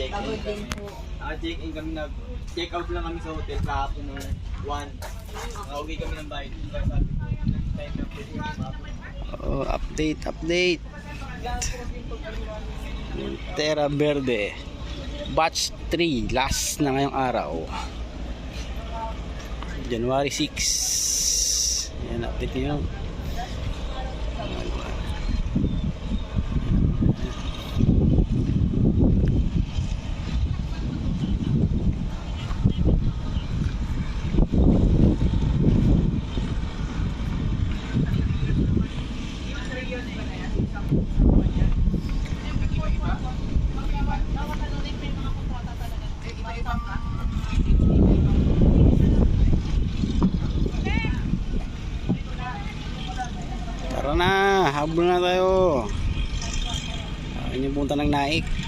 check Pagod in. din po. Naka-check in kami, nag-check out lang kami sa hotel kahapon ng 1. Nakauwi kami ng bahay. Kaya sabi ko, time na pwede yung Oh, update. Terra Verde. Batch 3. Last na ngayong araw. January 6. Yan, update nyo. Tara na, habol na tayo. Ayun yung punta ng Naik.